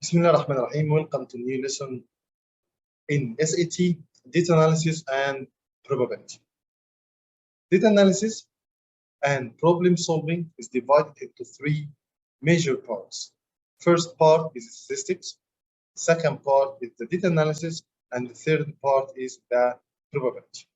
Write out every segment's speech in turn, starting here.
Bismillah ar-Rahman ar-Rahim. Welcome to new lesson in SAT, data analysis and probability. Data analysis and problem solving is divided into three major parts. First part is statistics, second part is the data analysis, and the third part is the probability.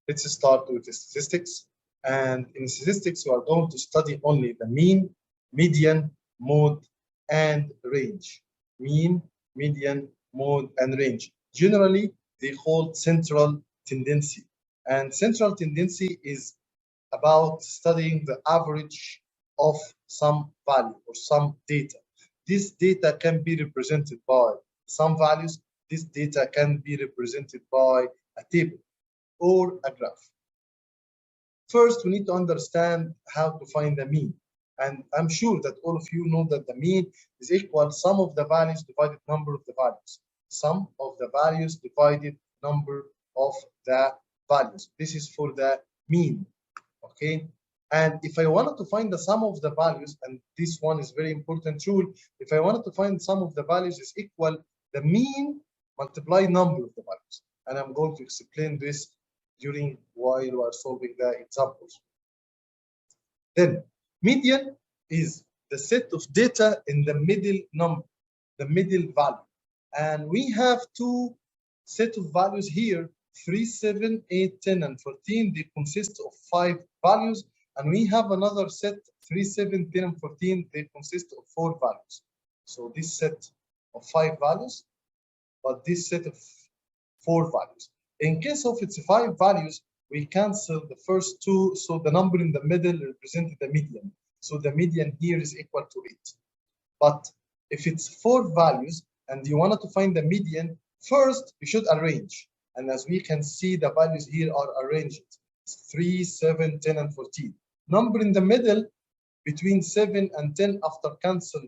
Let's start with the statistics. And in statistics, we are going to study only the mean, median, mode, and range. Mean, median, mode, and range. Generally, they hold central tendency. And central tendency is about studying the average of some value or some data. This data can be represented by some values. This data can be represented by a table or a graph. First, we need to understand how to find the mean. And I'm sure that all of you know that the mean is equal sum of the values divided number of the values. Sum of the values divided number of the values. This is for the mean, okay? And if I wanted to find the sum of the values, and this one is very important rule, if I wanted to find sum of the values is equal the mean multiply number of the values. And I'm going to explain this during while you are solving the examples. Then median is the set of data in the middle number, the middle value. And we have two set of values here, 3, 7, 8, 10, and 14. They consist of 5 values. And we have another set, 3, 7, 10, and 14. They consist of 4 values. So this set of 5 values, but this set of 4 values. In case of its 5 values, we cancel the first 2, so the number in the middle represented the median. So the median here is equal to 8. But if it's 4 values and you wanted to find the median, first you should arrange. And as we can see, the values here are arranged. 3, 7, 10, and 14. Number in the middle between 7 and 10 after cancel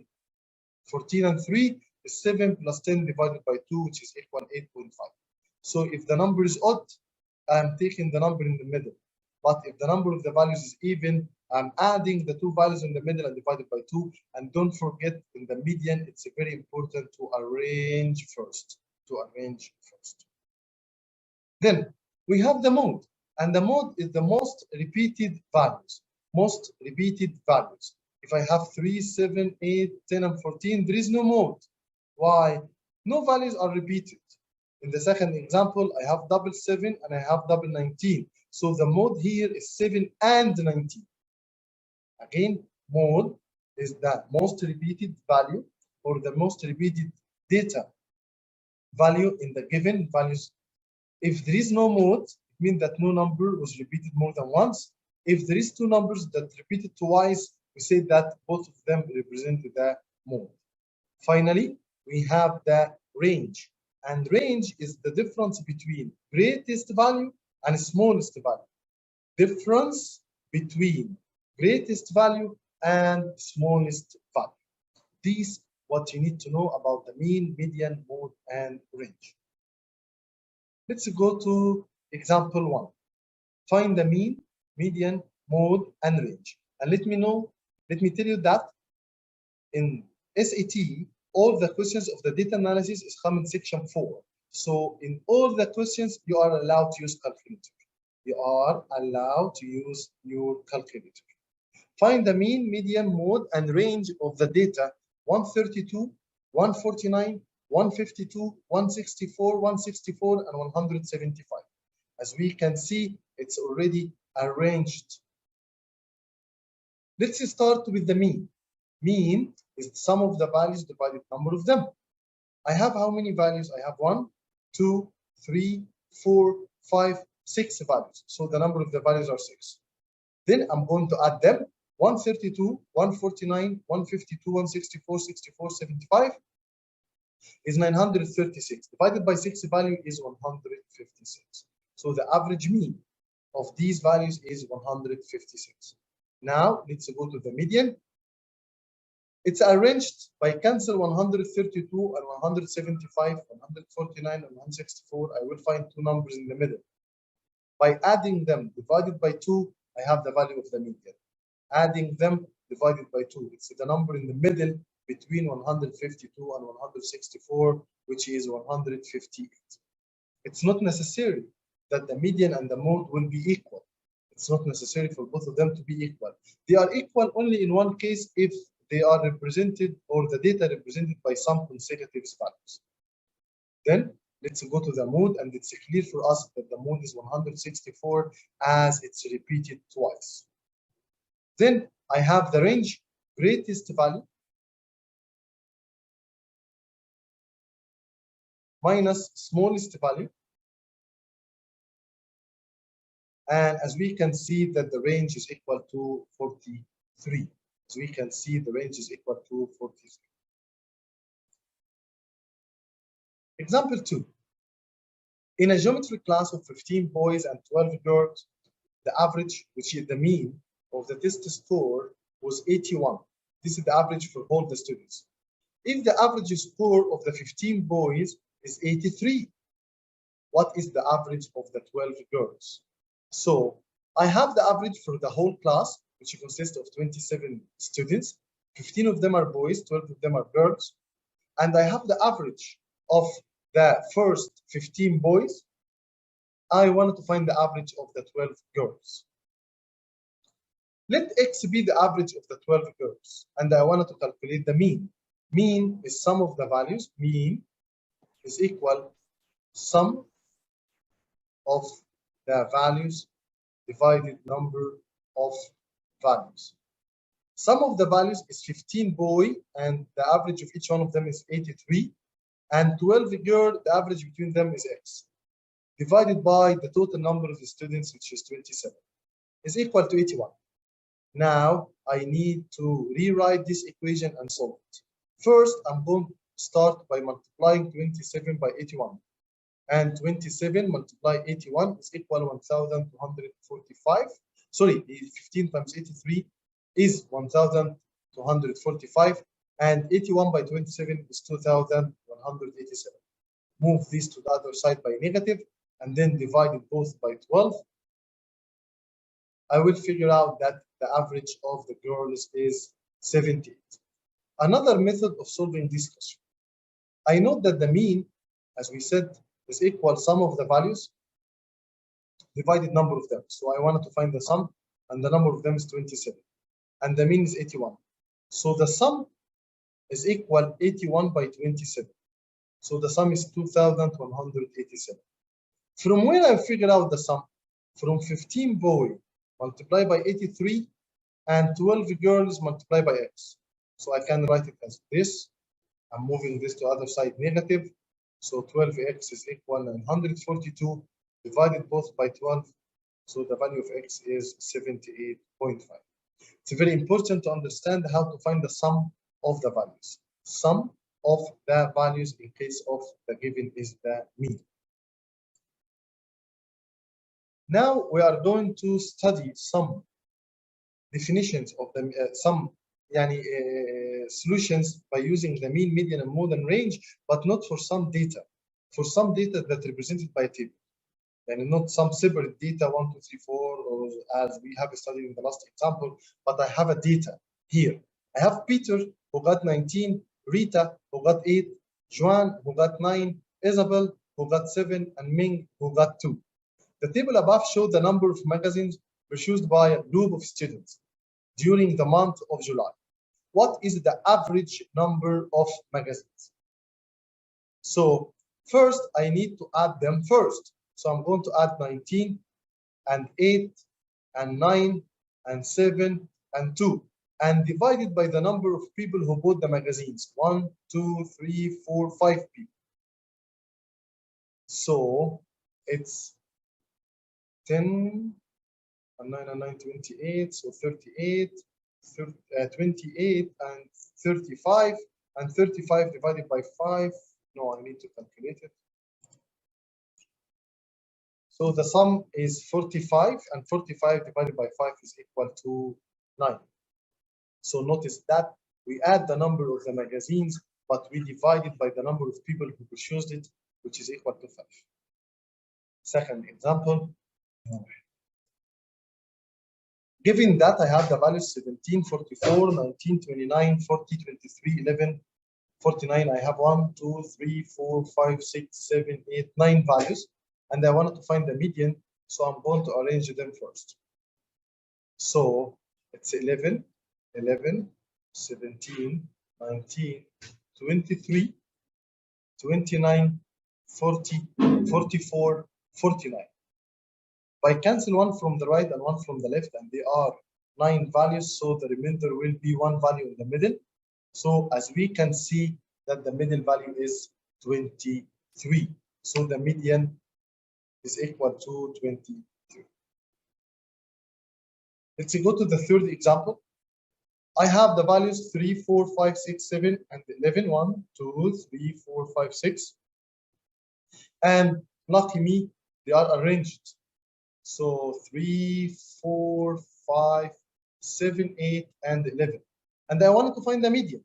14 and 3 is 7 plus 10 divided by 2, which is equal 8.5. So if the number is odd, I'm taking the number in the middle. But if the number of the values is even, I'm adding the 2 values in the middle and divided by 2. And don't forget, in the median, it's very important to arrange first. Then we have the mode. And the mode is the most repeated values. Most repeated values. If I have 3, 7, 8, 10, and 14, there is no mode. Why? No values are repeated. In the second example, I have double 7 and I have double 19. So the mode here is 7 and 19. Again, mode is the most repeated value or the most repeated data value in the given values. If there is no mode, it means that no number was repeated more than once. If there is 2 numbers that repeated twice, we say that both of them represent the mode. Finally, we have the range. And range is the difference between greatest value and smallest value. Difference between greatest value and smallest value. These what you need to know about the mean, median, mode, and range. Let's go to example 1. Find the mean, median, mode, and range. And let me tell you that in SAT, all the questions of the data analysis is come in section 4. So in all the questions, you are allowed to use calculator. You are allowed to use your calculator. Find the mean, median, mode, and range of the data 132, 149, 152, 164, 164, and 175. As we can see, it's already arranged. Let's start with the mean. Mean is the sum of the values divided number of them. I have how many values? I have 1, 2, 3, 4, 5, 6 values. So the number of the values are 6. Then I'm going to add them. 132, 149, 152, 164, 64, 75 is 936. Divided by 6 value is 156. So the average mean of these values is 156. Now let's go to the median. It's arranged by cancel 132 and 175, 149 and 164. I will find 2 numbers in the middle. By adding them divided by 2, I have the value of the median. Adding them divided by 2, it's the number in the middle between 152 and 164, which is 158. It's not necessary that the median and the mode will be equal. It's not necessary for both of them to be equal. They are equal only in one case if they are represented or the data represented by some consecutive values. Then let's go to the mode, and it's clear for us that the mode is 164 as it's repeated twice. Then I have the range greatest value minus smallest value. And as we can see that the range is equal to 43. As we can see, the range is equal to 43. Example 2. In a geometry class of 15 boys and 12 girls, the average, which is the mean of the test score, was 81. This is the average for all the students. If the average score of the 15 boys is 83, what is the average of the 12 girls? So I have the average for the whole class, which consists of 27 students. 15 of them are boys, 12 of them are girls. And I have the average of the first 15 boys. I wanted to find the average of the 12 girls. Let X be the average of the 12 girls, and I wanted to calculate the mean. Mean is sum of the values. Mean is equal sum of the values divided number of values. Sum of the values is 15 boy, and the average of each one of them is 83, and 12 girl, the average between them is X, divided by the total number of the students, which is 27, is equal to 81. Now I need to rewrite this equation and solve it. First, I'm going to start by multiplying 27 by 81. And 27 multiplied 81 is equal to 1,245. Sorry, 15 times 83 is 1,245. And 81 by 27 is 2,187. Move this to the other side by negative, and then divide it both by 12. I will figure out that the average of the girls is 78. Another method of solving this question. I note that the mean, as we said, is equal sum of the values divided number of them. So I wanted to find the sum, and the number of them is 27. And the mean is 81. So the sum is equal 81 by 27. So the sum is 2,187. From where I figured out the sum? From 15 boy multiplied by 83 and 12 girls multiplied by X. So I can write it as this. I'm moving this to other side negative. So 12x is equal to 142 divided both by 12. So the value of X is 78.5. It's very important to understand how to find the sum of the values. Sum of the values in case of the given is the mean. Now we are going to study some definitions of the some solutions by using the mean, median, and mode and range, but not for some data. For some data that represented by a table, and not some separate data 1, 2, 3, 4, or as we have studied in the last example. But I have a data here. I have Peter who got 19, Rita who got 8, Joan who got 9, Isabel who got 7, and Ming who got 2. The table above shows the number of magazines purchased by a group of students during the month of July. What is the average number of magazines? So first, I need to add them first. So I'm going to add 19 and 8 and 9 and 7 and 2, and divide it by the number of people who bought the magazines. 1, 2, 3, 4, 5 people. So it's 10 and 9 and 9, 28. So 38, 28 and 35, and 35 divided by 5. No, I need to calculate it. So the sum is 45, and 45 divided by 5 is equal to 9. So notice that we add the number of the magazines, but we divide it by the number of people who purchased it, which is equal to 5. Second example. Given that I have the values 17, 44, 19, 29, 40, 23, 11, 49, I have 1, 2, 3, 4, 5, 6, 7, 8, 9 values, and I wanted to find the median, so I'm going to arrange them first. So it's 11, 11, 17, 19, 23, 29, 40, 44, 49. If I cancel one from the right and one from the left, and they are 9 values, so the remainder will be 1 value in the middle. So as we can see that the middle value is 23. So the median is equal to 23. Let's go to the third example. I have the values 3, 4, 5, 6, 7, and 11. 1, 2, 3, 4, 5, 6. And lucky me, they are arranged. So 3, 4, 5, 7, 8, and 11. And I wanted to find the median.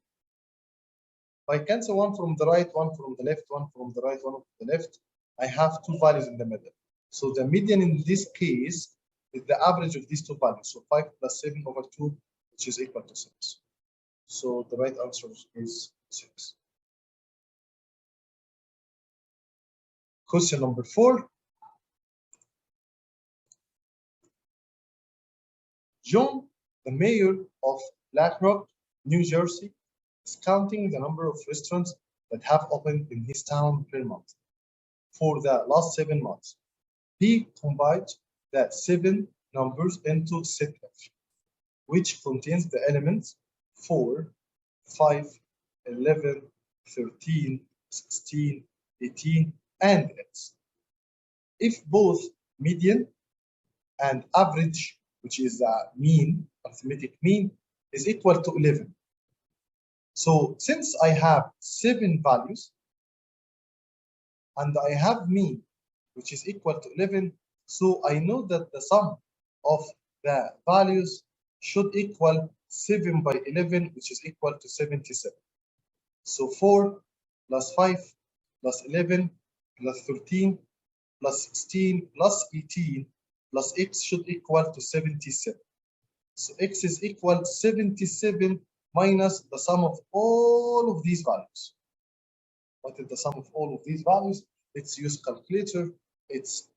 If I cancel one from the right, one from the left, one from the right, one from the left, I have 2 values in the middle. So the median in this case is the average of these 2 values. So 5 plus 7 over 2, which is equal to 6. So the right answer is 6. Question number 4. John, the mayor of Black Rock, New Jersey, is counting the number of restaurants that have opened in his town per month for the last 7 months. He combined the 7 numbers into set F, which contains the elements 4, 5, 11, 13, 16, 18, and X. If both median and average, which is the mean, arithmetic mean, is equal to 11. So since I have 7 values and I have mean, which is equal to 11, so I know that the sum of the values should equal 7 by 11, which is equal to 77. So 4 plus 5 plus 11 plus 13 plus 16 plus 18 plus x should equal to 77. So x is equal to 77 minus the sum of all of these values. What is the sum of all of these values? Let's use calculator. It's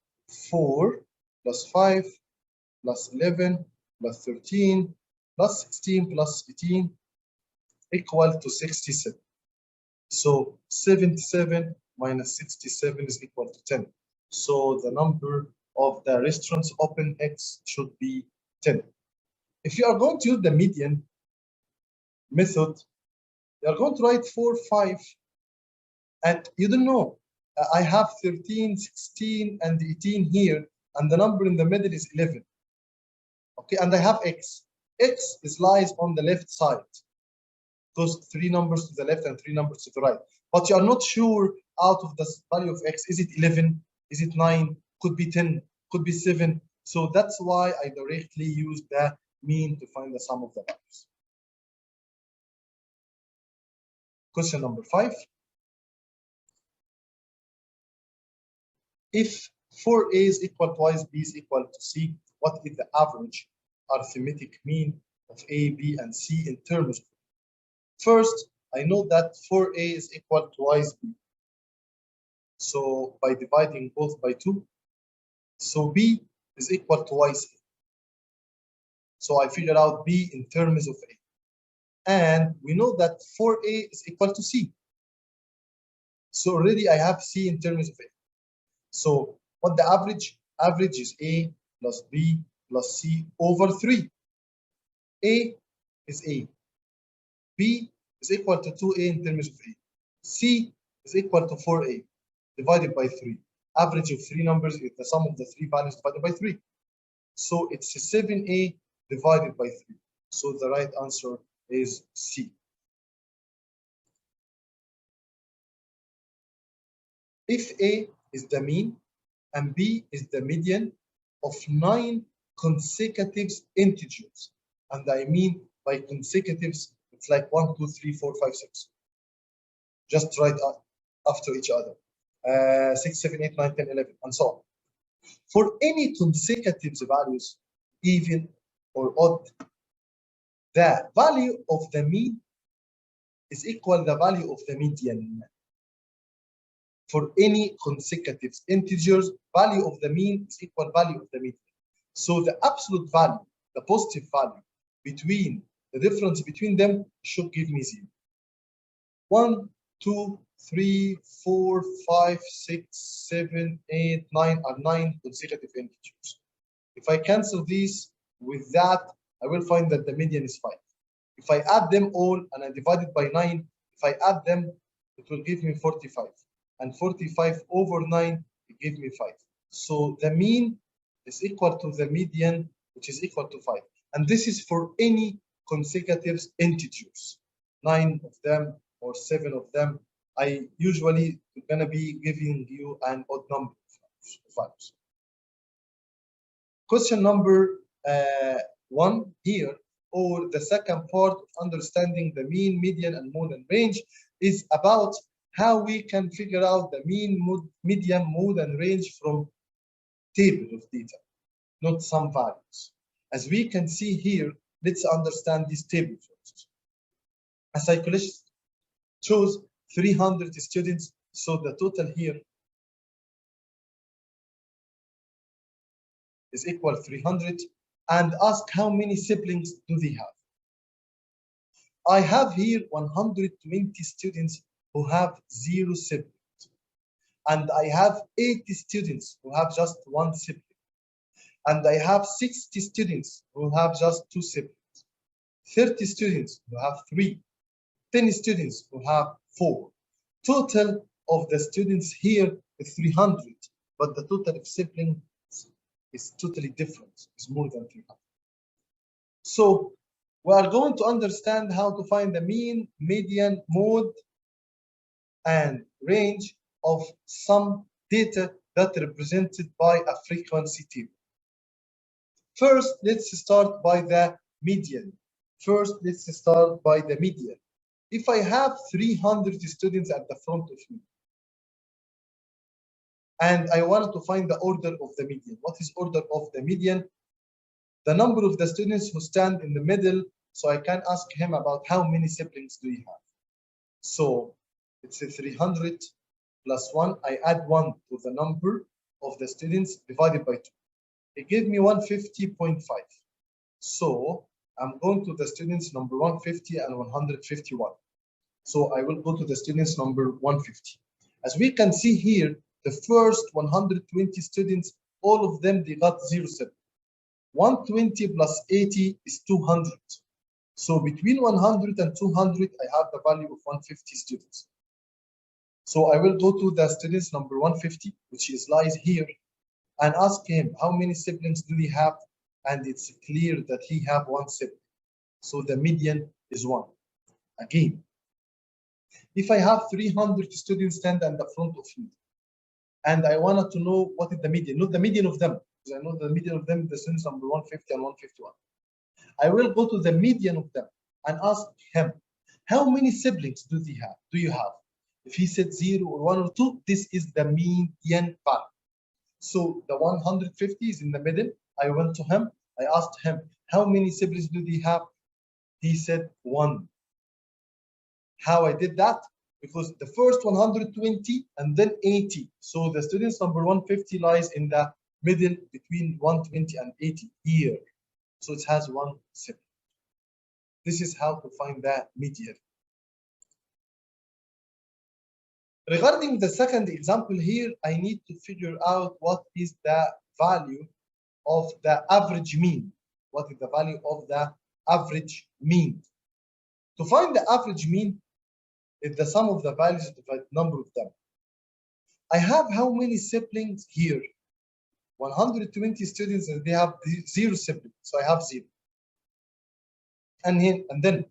4 plus 5 plus 11 plus 13 plus 16 plus 18 equal to 67. So 77 minus 67 is equal to 10. So the number of the restaurants open X should be 10. If you are going to use the median method, you are going to write 4, 5, and you don't know. I have 13, 16, and 18 here, and the number in the middle is 11. Okay, and I have X. X lies on the left side. Those 3 numbers to the left and 3 numbers to the right. But you are not sure out of the value of X, is it 11? Is it 9? Could be 10, could be 7. So that's why I directly use the mean to find the sum of the values. Question number 5. If 4a is equal twice b is equal to c, what is the average arithmetic mean of a, b, and c in terms of? First, I know that 4a is equal twice b. So by dividing both by 2, so b is equal to twice a. So I figure out b in terms of a. And we know that 4a is equal to c. So already I have c in terms of a. So what the average? Average is a plus b plus c over 3. A is a. B is equal to 2a in terms of a. C is equal to 4a divided by 3. Average of 3 numbers is the sum of the 3 values divided by 3. So it's 7a divided by 3. So the right answer is C. If A is the mean and B is the median of 9 consecutive integers, and I mean by consecutives, it's like 1, 2, 3, 4, 5, 6. Just right after each other. 6, 7, 8, 9, 10, 11, and so on. For any consecutive values, even or odd, the value of the mean is equal the value of the median. For any consecutive integers, value of the mean is equal value of the median. So the absolute value, the positive value between the difference between them should give me 0. 1, 2, 3, 4, 5, 6, 7, 8, 9 are 9 consecutive integers. If I cancel these with that, I will find that the median is 5. If I add them all and I divide it by 9, if I add them, it will give me 45. And 45 over 9, it gives me 5. So the mean is equal to the median, which is equal to 5. And this is for any consecutive integers, 9 of them or 7 of them. I usually going to be giving you an odd number of values. Question number 1 here, or the second part of understanding the mean, median, and mode and range, is about how we can figure out the mean, median, mode, and range from table of data, not some values. As we can see here, let's understand this table first. A psychologist chose 300 students, so the total here is equal 300, and ask how many siblings do they have. I have here 120 students who have 0 siblings, and I have 80 students who have just 1 sibling, and I have 60 students who have just 2 siblings, 30 students who have 3, 10 students who have 4. Total of the students here is 300, but the total of siblings is totally different, it's more than 300. So we are going to understand how to find the mean, median, mode, and range of some data that are represented by a frequency table. First, let's start by the median. If I have 300 students at the front of me, and I wanted to find the order of the median. What is order of the median? The number of the students who stand in the middle, so I can ask him about how many siblings do you have. So it's a 300 plus 1. I add 1 to the number of the students divided by 2. It gave me 150.5. So I'm going to the students number 150 and 151. So I will go to the students number 150. As we can see here, the first 120 students, all of them, they got 0 siblings. 120 plus 80 is 200. So between 100 and 200, I have the value of 150 students. So I will go to the students number 150, which lies here, and ask him how many siblings do he have, and it's clear that he have 1 sibling. So the median is 1. Again, if I have 300 students stand at the front of me, and I wanted to know what is the median, not the median of them, because I know the median of them, the students number 150 and 151. I will go to the median of them and ask him, how many siblings do you have? If he said 0 or 1 or 2, this is the median value. So the 150 is in the middle. I went to him, I asked him, how many siblings do they have? He said 1. How I did that? Because the first 120 and then 80. So the students number 150 lies in the middle between 120 and 80 here. So it has 1 sibling. This is how to find the median. Regarding the second example here, I need to figure out what is the value of the average mean. What is the value of the average mean? To find the average mean, is the sum of the values divided by the number of them. I have how many siblings here? 120 students, and they have 0 siblings, so I have 0. And then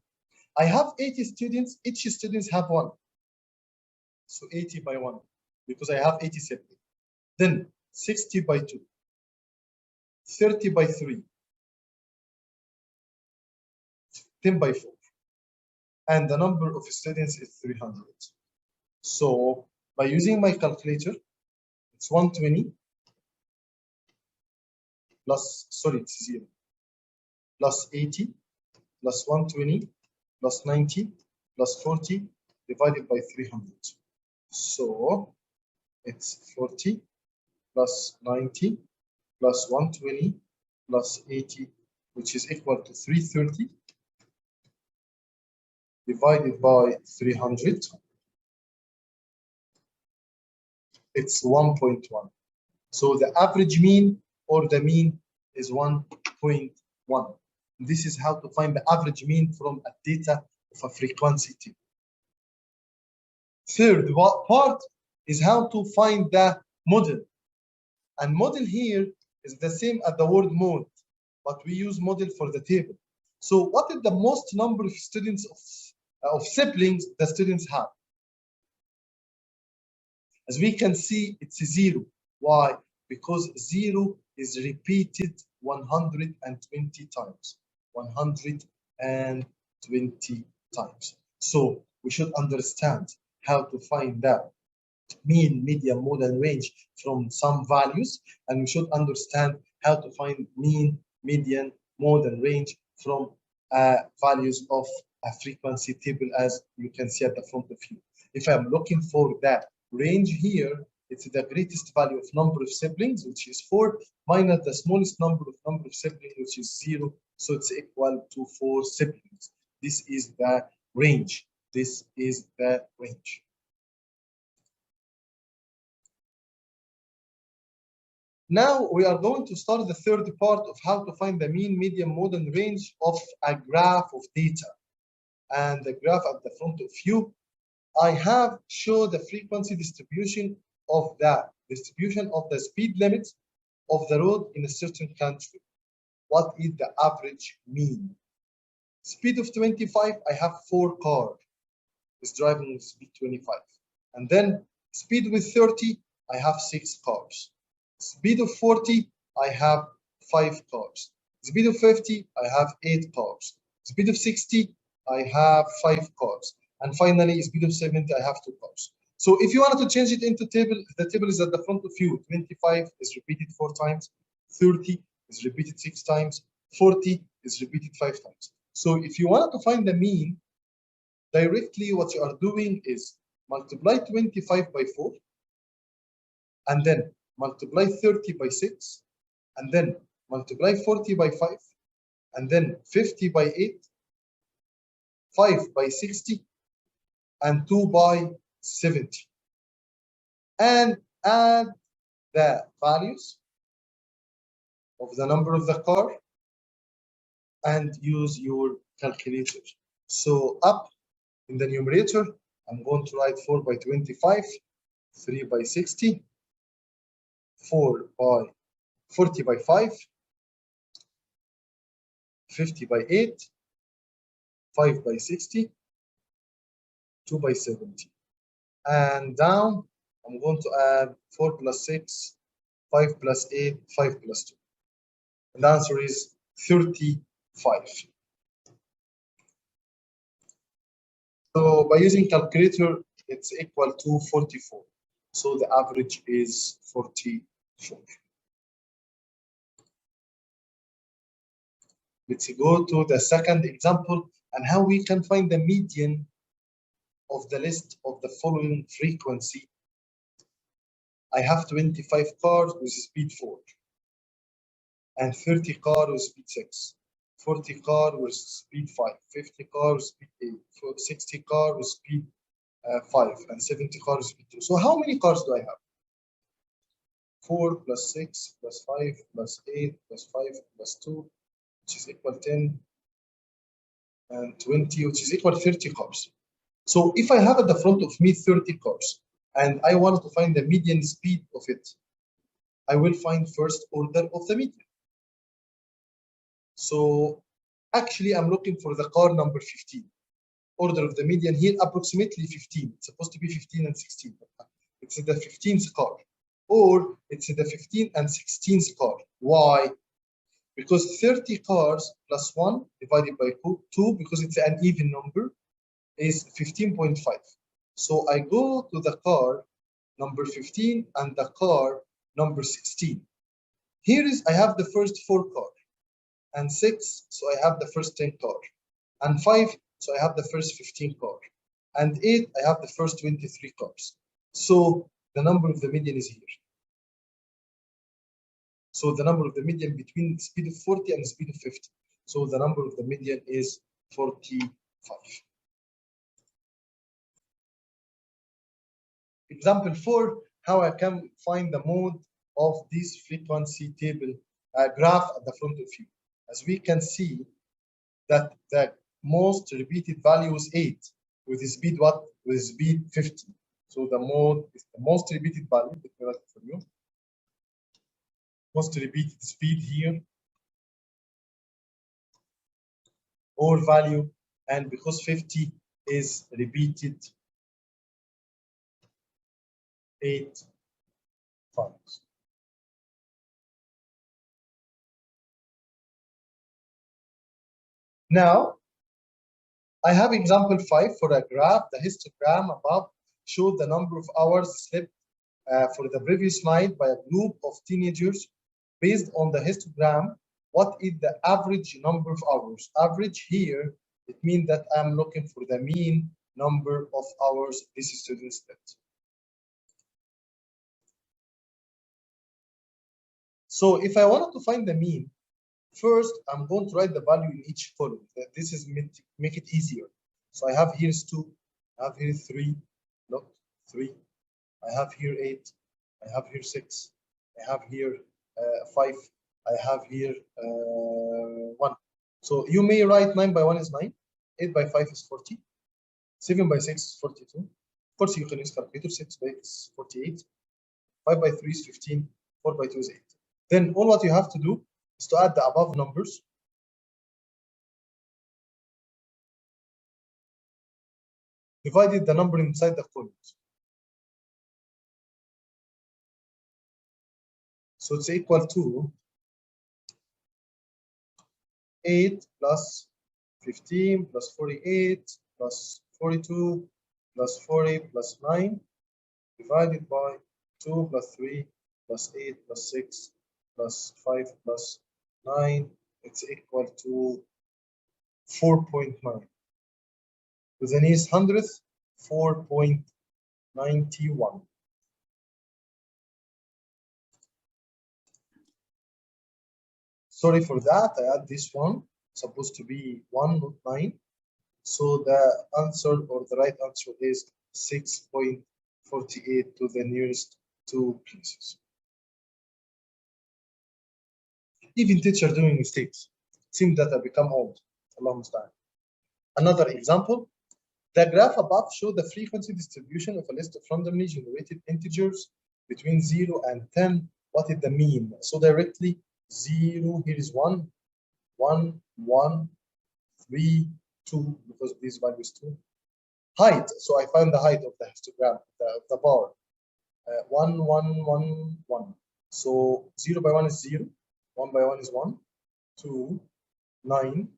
I have 80 students, each students have 1. So 80 by 1, because I have 80 siblings. Then 60 by 2, 30 by 3, 10 by 4. And the number of students is 300. So by using my calculator, it's 120 plus, sorry, it's 0. plus 80 plus 120 plus 90 plus 40 divided by 300. So it's 40 plus 90 plus 120 plus 80, which is equal to 330 divided by 300. It's 1.1. So the average mean or the mean is 1.1. This is how to find the average mean from a data of a frequency table. Third part is how to find the model. And model here is the same as the word mode, but we use model for the table. So what is the most number of students of siblings the students have? As we can see, it's 0. Why? Because 0 is repeated 120 times. 120 times. So we should understand how to find that mean, median, mode, and range from some values, and we should understand how to find mean, median, mode, and range from values of a frequency table, as you can see at the front of you. If I'm looking for that range here, it's the greatest value of number of siblings, which is 4, minus the smallest number of siblings, which is 0, so it's equal to 4 siblings. This is the range. This is the range. Now we are going to start the third part of how to find the mean, median, mode, and range of a graph of data. And the graph at the front of you, I have shown the frequency distribution of the speed limits of the road in a certain country. What is the average mean? Speed of 25, I have 4 cars is driving with speed 25. And then speed with 30, I have 6 cars. Speed of 40, I have 5 cars. Speed of 50, I have 8 cars. Speed of 60, I have 5 cars. And finally, speed of 70, I have 2 cars. So if you wanted to change it into table, the table is at the front of you. 25 is repeated 4 times. 30 is repeated 6 times. 40 is repeated 5 times. So if you wanted to find the mean, directly what you are doing is multiply 25 by 4, and then multiply 30 by 6, and then multiply 40 by 5, and then 50 by 8, 5 by 60, and 2 by 70. And add the values of the number of the car and use your calculator. So up in the numerator, I'm going to write 4 by 25, 3 by 60, 4 by 40 by 5, 50 by 8, 5 by 60, 2 by 70. And down, I'm going to add 4 plus 6, 5 plus 8, 5 plus 2. And the answer is 35. So by using calculator, it's equal to 44. So the average is 44. Let's go to the second example and how we can find the median of the list of the following frequency. I have 25 cars with speed 4 and 30 cars with speed 6, 40 cars with speed 5, 50 cars with speed 8, 60 cars with speed 5, and 70 cars with speed 2. So how many cars do I have? 4 plus 6 plus 5 plus 8 plus 5 plus 2, which is equal 10, and 20, which is equal 30 cars. So if I have at the front of me 30 cars and I want to find the median speed of it, I will find first order of the median. So actually I'm looking for the car number 15. Order of the median here approximately 15. It's supposed to be 15 and 16. It's the 15th car, or it's the 15th and 16th car. Why? Because 30 cars plus 1 divided by 2, because it's an even number, is 15.5. So I go to the car number 15 and the car number 16. Here is, I have the first 4 cars. and 6, so I have the first 10 cars, and 5, so I have the first 15 cars, and 8, I have the first 23 cars. So the number of the median is here. So the number of the median between the speed of 40 and the speed of 50. So the number of the median is 45. Example 4, how I can find the mode of this frequency table graph at the front of you. As we can see that the most repeated value is 8 with the speed what? With speed 50. So the mode is the most repeated value. Let me write it for you. Most repeated speed here or value, and because 50 is repeated 8 times. Now, I have example 5 for a graph. The histogram above showed the number of hours slept for the previous night by a group of teenagers. Based on the histogram, what is the average number of hours? Average here, it means that I'm looking for the mean number of hours this student slept. So if I wanted to find the mean, first I'm going to write the value in each column. This is make it easier. So I have here 2, I have here 3, look, 3, I have here 8, I have here 6, I have here 5, I have here 1. So you may write 9 by 1 is 9, 8 by 5 is 40, 7 by 6 is 42. Of course, you can use calculator. 6 by 8 is 48, 5 by 3 is 15, 4 by 2 is 8. Then all what you have to do is to add the above numbers. Divided the number inside the columns. So it's equal to 8 plus 15 plus 48 plus 42 plus 40 plus 9 divided by 2 plus 3 plus 8 plus 6 plus 5 plus 9. It's equal to 4.9. To the nearest hundredth, 4.91. Sorry for that, I add this one, supposed to be 1, not 9. So the answer or the right answer is 6.48 to the nearest 2 places. Even teacher doing mistakes. Seems that I become old. Allah musta'an. Another example. The graph above shows the frequency distribution of a list of randomly generated integers between 0 and 10. What is the mean? So directly 0, here is 1, 1, 1, 3, 2, because these values 2. Height, so I find the height of the histogram, the bar. 1, 1, 1, 1. So 0 by 1 is 0, 1 by 1 is 1, 2, 9,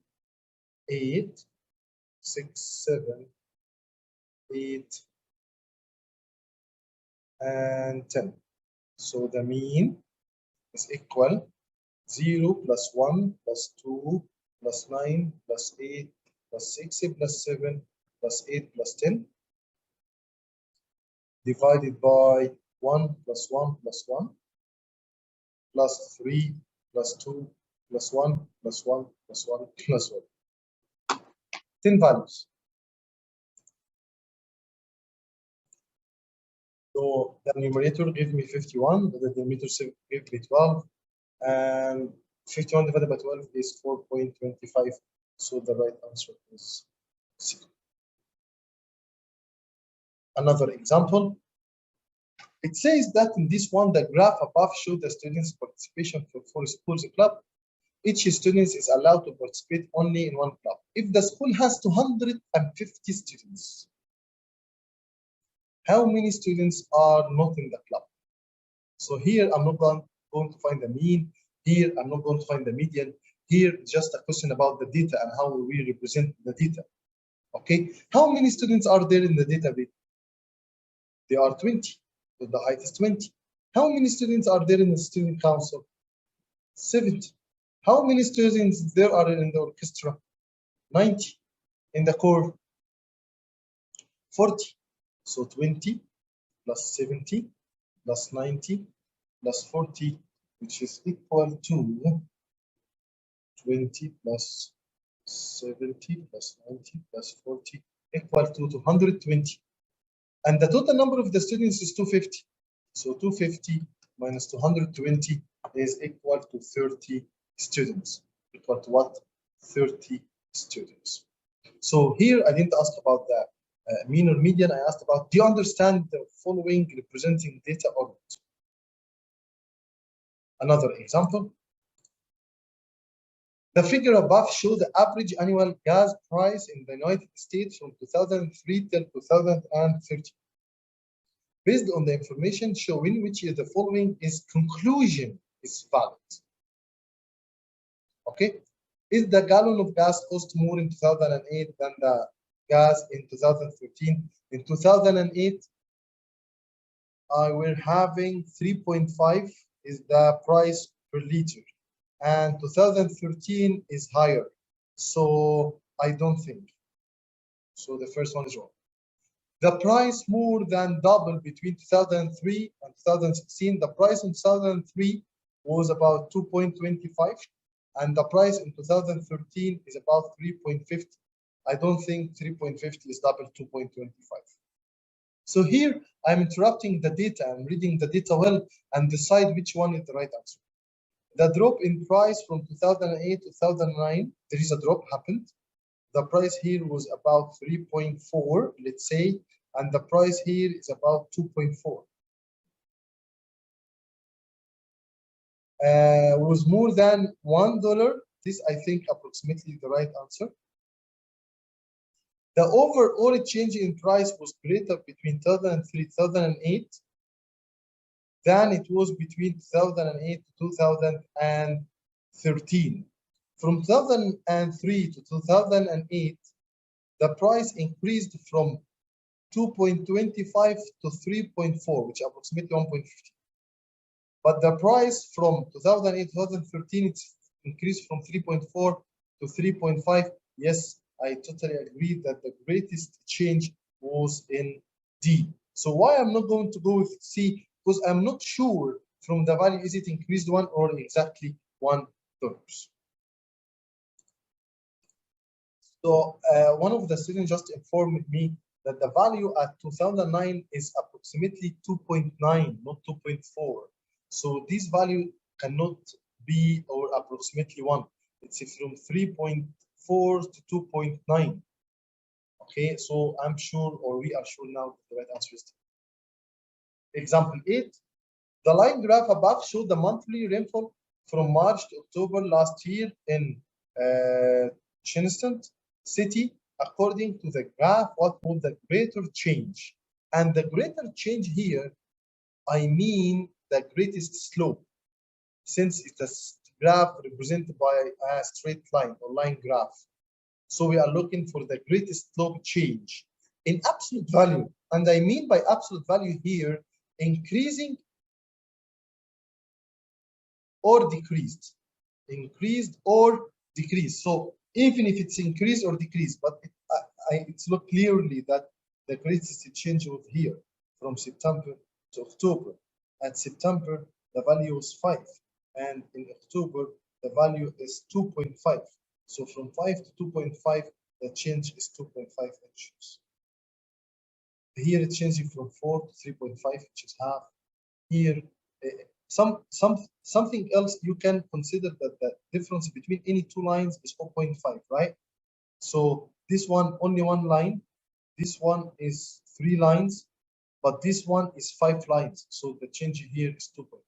8, 6, 7, 8, and 10. So the mean is equal 0 plus 1 plus 2 plus 9 plus 8 plus 6 plus 7 plus 8 plus 10 divided by 1 plus 1 plus 1 plus 3 plus 2 plus 1 plus 1 plus 1 plus 1. 10 values. So the numerator gives me 51, the denominator gives me 12, and 51 divided by 12 is 4.25. So the right answer is C. Another example. It says that in this one, the graph above shows the students' participation for schools club. Each student is allowed to participate only in one club. If the school has 250 students, how many students are not in the club? So here I'm not going to find the mean. Here I'm not going to find the median. Here just a question about the data and how we represent the data. Okay, how many students are there in the database? There are 20. So the height is 20. How many students are there in the student council? 70. How many students there are in the orchestra? 90. In the core, 40. So 20 plus 70 plus 90 plus 40, which is equal to 20 plus 70 plus 90 plus 40, equal to 220. And the total number of the students is 250. So 250 minus 220 is equal to 30 students. Equal to what? 30 students. So here I didn't ask about the mean or median. I asked about, do you understand the following representing data or not? Another example. The figure above shows the average annual gas price in the United States from 2003 till 2030. Based on the information shown, which is the following is conclusion is valid. Okay, is the gallon of gas cost more in 2008 than the gas in 2013? In 2008, we're having 3.5 is the price per liter, and 2013 is higher. So I don't think. So the first one is wrong. The price more than doubled between 2003 and 2016. The price in 2003 was about 2.25, and the price in 2013 is about 3.50. I don't think 3.50 is double 2.25. So here I'm interrupting the data. I'm reading the data well and decide which one is the right answer. The drop in price from 2008 to 2009, there is a drop happened. The price here was about 3.4, let's say, and the price here is about 2.4. Was more than $1. This, I think, approximately the right answer. The overall change in price was greater between 2003 and 2008 than it was between 2008 to 2013. From 2003 to 2008, the price increased from 2.25 to 3.4, which is approximately 1.50. But the price from 2008 to 2013, it's increased from 3.4 to 3.5. Yes, I totally agree that the greatest change was in D. So why I'm not going to go with C? Because I'm not sure from the value, is it increased one or exactly $1? So one of the students just informed me that the value at 2009 is approximately 2.9, not 2.4. So this value cannot be or approximately 1. It's from 3.4 to 2.9. Okay, so I'm sure, or we are sure now that the right answer is D. Example 8. The line graph above showed the monthly rainfall from March to October last year in Chinston City. According to the graph, what was the greater change? And the greater change here, I mean the greatest slope, since it's a graph represented by a straight line or line graph. So we are looking for the greatest slope change in absolute value. And I mean by absolute value here, increasing or decreased, increased or decreased. So even if it's increased or decreased, but it's not clearly that the greatest change was here from September to October. At September, the value was 5, and in October, the value is 2.5. So from 5 to 2.5, the change is 2.5 inches. Here it's changing from 4 to 3.5, which is half. Here, something else you can consider that the difference between any two lines is 0.5, right? So this one only one line, this one is 3 lines, but this one is 5 lines. So the change here is 2.5.